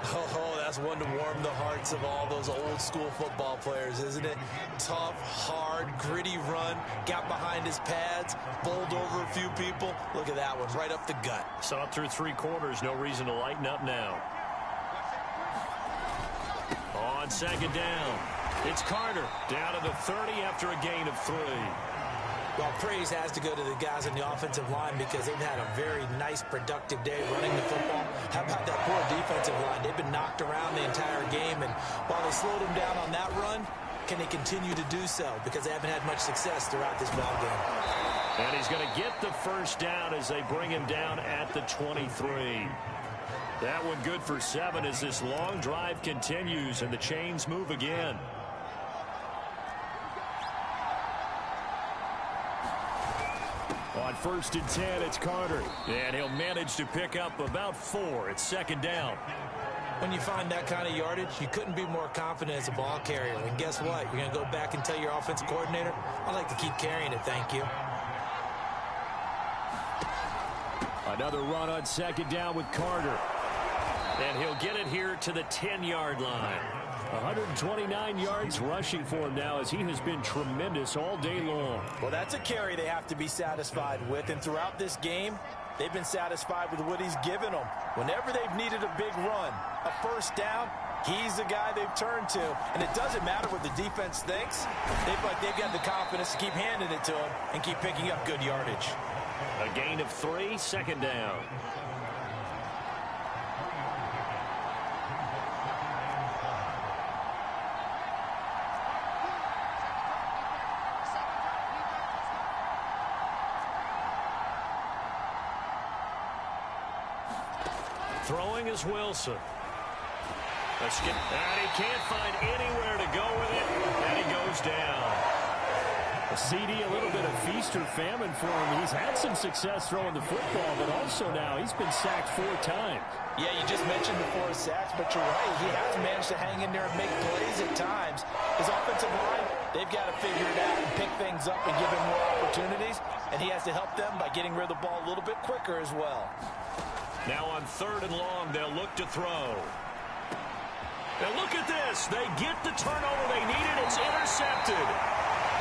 Oh, that's one to warm the hearts of all those old school football players, isn't it? Tough, hard, gritty run, got behind his pads, bowled over a few people. Look at that one, right up the gut. Saw it through 3 quarters, no reason to lighten up now. On 2nd down, it's Carter down to the 30 after a gain of 3. Well, praise has to go to the guys on the offensive line because they've had a very nice, productive day running the football. How about that poor defensive line? They've been knocked around the entire game, and while they slowed them down on that run, can they continue to do so? Because they haven't had much success throughout this ball game. And he's going to get the 1st down as they bring him down at the 23. That one good for 7 as this long drive continues and the chains move again. On 1st and 10, it's Carter. And he'll manage to pick up about 4. It's 2nd down. When you find that kind of yardage, you couldn't be more confident as a ball carrier. And guess what? You're going to go back and tell your offensive coordinator, I'd like to keep carrying it, thank you. Another run on 2nd down with Carter. And he'll get it here to the 10-yard line. 129 yards rushing for him now as he has been tremendous all day long. Well, that's a carry they have to be satisfied with. And throughout this game, they've been satisfied with what he's given them. Whenever they've needed a big run, a 1st down, he's the guy they've turned to. And it doesn't matter what the defense thinks. They've got the confidence to keep handing it to him and keep picking up good yardage. A gain of 3, 2nd down. Throwing is Wilson. A skip, and he can't find anywhere to go with it, and he goes down. A CD, a little bit of feast or famine for him. He's had some success throwing the football, but also now he's been sacked 4 times. Yeah, you just mentioned the 4 sacks, but you're right. He has managed to hang in there and make plays at times. His offensive line, they've got to figure it out and pick things up and give him more opportunities, and he has to help them by getting rid of the ball a little bit quicker as well. Now on 3rd and long, they'll look to throw. And look at this. They get the turnover they needed. It's intercepted.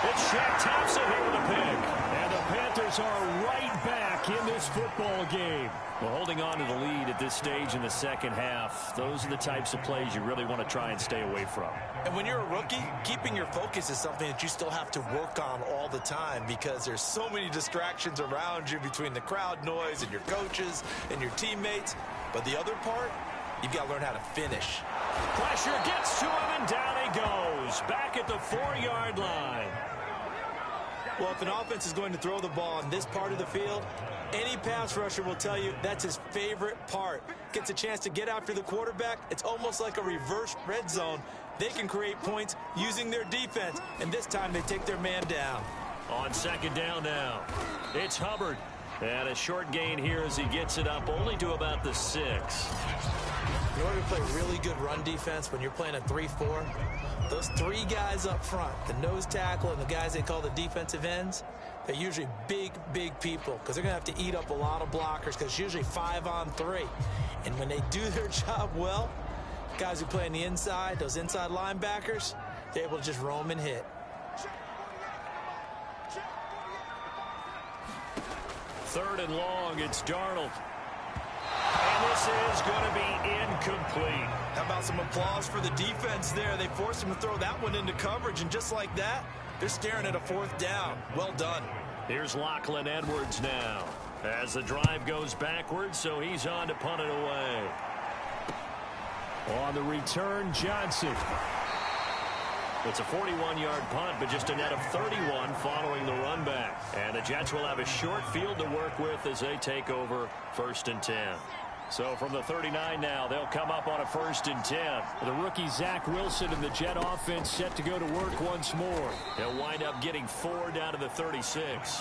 It's Shaq Thompson here with a pick. And the Panthers are right back in this football game. Well, holding on to the lead at this stage in the second half, those are the types of plays you really want to try and stay away from. And when you're a rookie, keeping your focus is something that you still have to work on all the time because there's so many distractions around you between the crowd noise and your coaches and your teammates. But the other part, you've got to learn how to finish. Pressure gets to him, and down he goes. Back at the 4-yard line. Well, if an offense is going to throw the ball on this part of the field, any pass rusher will tell you that's his favorite part. Gets a chance to get after the quarterback. It's almost like a reverse red zone. They can create points using their defense, and this time they take their man down. On second down now, it's Hubbard. And a short gain here as he gets it up only to about the 6. In order to play really good run defense when you're playing a 3-4, those 3 guys up front, the nose tackle and the guys they call the defensive ends, they're usually big, big people because they're going to have to eat up a lot of blockers because it's usually 5-on-3. And when they do their job well, guys who play on the inside, those inside linebackers, they're able to just roam and hit. Third and long, it's Darnold. And this is going to be incomplete. How about some applause for the defense there? They forced him to throw that one into coverage, and just like that, they're staring at a 4th down. Well done. Here's Lachlan Edwards now as the drive goes backwards, so he's on to punt it away. On the return, Johnson. It's a 41-yard punt, but just a net of 31 following the run back. And the Jets will have a short field to work with as they take over 1st and 10. So from the 39 now, they'll come up on a 1st and 10. The rookie Zach Wilson and the Jet offense set to go to work once more. They'll wind up getting 4 down to the 36.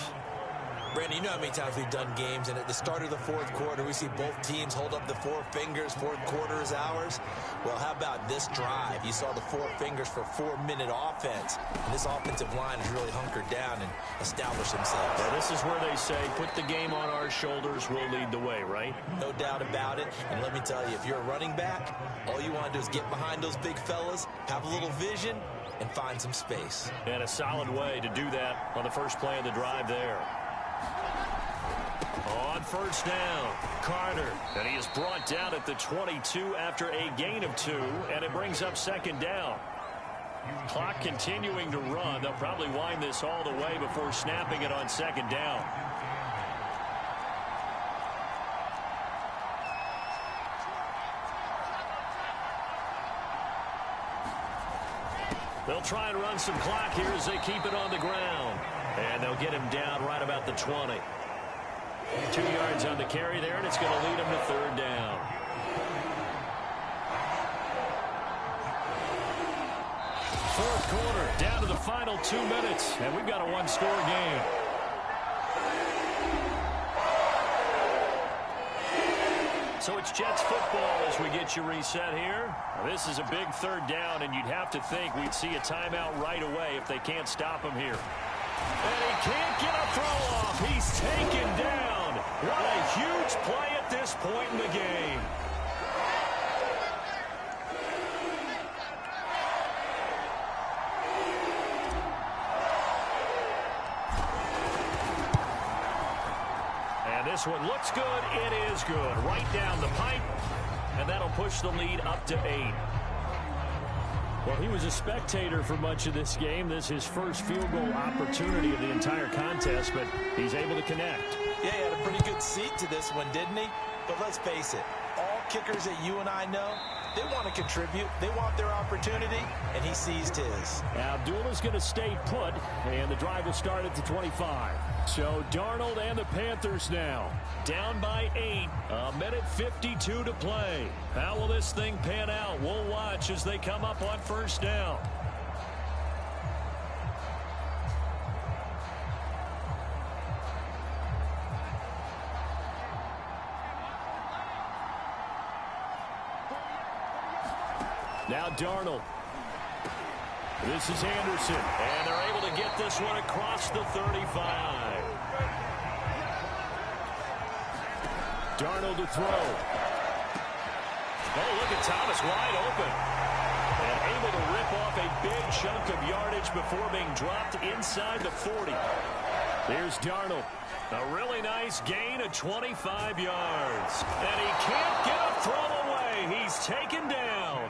Brandon, you know how many times we've done games, and at the start of the 4th quarter, we see both teams hold up the 4 fingers, 4th quarter is ours. Well, how about this drive? You saw the 4 fingers for 4-minute offense, and this offensive line has really hunkered down and established themselves. Well, this is where they say, put the game on our shoulders, we'll lead the way, right? No doubt about it, and let me tell you, if you're a running back, all you want to do is get behind those big fellas, have a little vision, and find some space. And a solid way to do that on the first play of the drive there. On 1st down, Carter, and he is brought down at the 22 after a gain of 2, and it brings up 2nd down. Clock continuing to run. They'll probably wind this all the way before snapping it on 2nd down. They'll try and run some clock here as they keep it on the ground. And they'll get him down right about the 20. 2 yards on the carry there, and it's going to lead him to 3rd down. Fourth quarter, down to the final 2 minutes, and we've got a 1-score game. So it's Jets football as we get you reset here. Now, this is a big 3rd down, and you'd have to think we'd see a timeout right away if they can't stop him here. And he can't get a throw off. He's taken down. What a huge play at this point in the game. And this one looks good. It is good. Right down the pipe. And that'll push the lead up to 8. Well, he was a spectator for much of this game. This is his first field goal opportunity of the entire contest, but he's able to connect. Yeah, he had a pretty good seat to this one, didn't he? But let's face it, all kickers that you and I know, they want to contribute. They want their opportunity, and he seized his. Abdullah's going to stay put, and the drive will start at the 25. So Darnold and the Panthers now down by 8. A minute 52 to play. How will this thing pan out? We'll watch as they come up on 1st down. Now Darnold. This is Anderson, and they're able to get this one across the 35. Darnold to throw. Oh, look at Thomas wide open. able to rip off a big chunk of yardage before being dropped inside the 40. Here's Darnold. A really nice gain of 25 yards. And he can't get a throw away. He's taken down.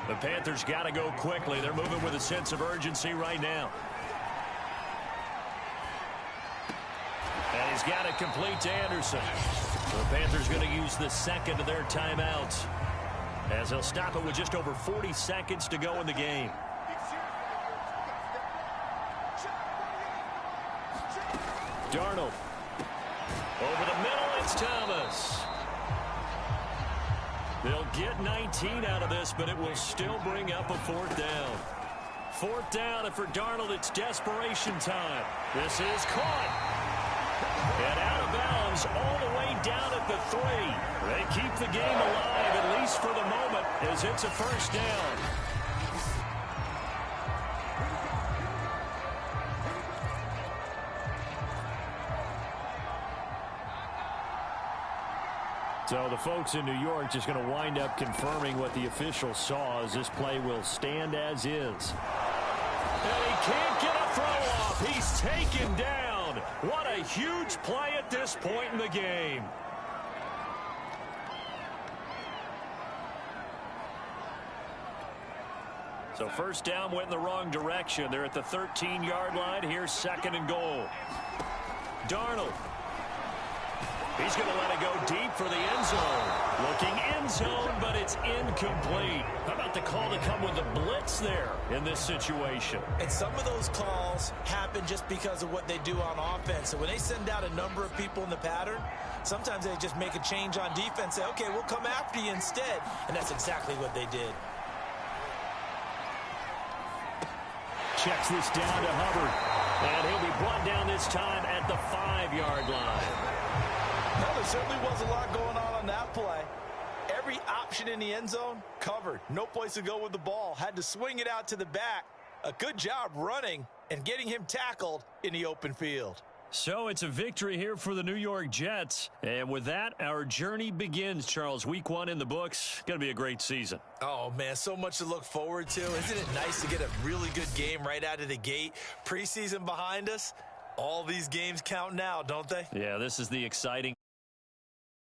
The Panthers got to go quickly. They're moving with a sense of urgency right now. And he's got it complete to Anderson. The Panthers going to use the second of their timeouts, as they'll stop it with just over 40 seconds to go in the game. Darnold. Over the middle, it's Thomas. They'll get 19 out of this, but it will still bring up a fourth down. Fourth down, and for Darnold, it's desperation time. This is caught. And out of bounds all the way down at the 3. They keep the game alive, at least for the moment, as it's a first down. So the folks in New York just going to wind up confirming what the officials saw, as this play will stand as is. And he can't get a throw off. He's taken down. What a huge play at this point in the game. So first down went in the wrong direction. They're at the 13-yard line. Here's second and goal. Darnold. He's going to let it go deep for the end zone. Looking end zone, but it's incomplete. How about the call to come with the blitz there in this situation? And some of those calls happen just because of what they do on offense. So when they send out a number of people in the pattern, sometimes they just make a change on defense, say, okay, we'll come after you instead. And that's exactly what they did. Checks this down to Hubbard. And he'll be brought down this time at the 5-yard line. No, there certainly was a lot going on that play. Every option in the end zone covered. No place to go with the ball. Had to swing it out to the back. A good job running and getting him tackled in the open field. So it's a victory here for the New York Jets. And with that, our journey begins, Charles. Week 1 in the books. Going to be a great season. Oh, man, so much to look forward to. Isn't it nice to get a really good game right out of the gate? Preseason behind us. All these games count now, don't they? Yeah, this is the exciting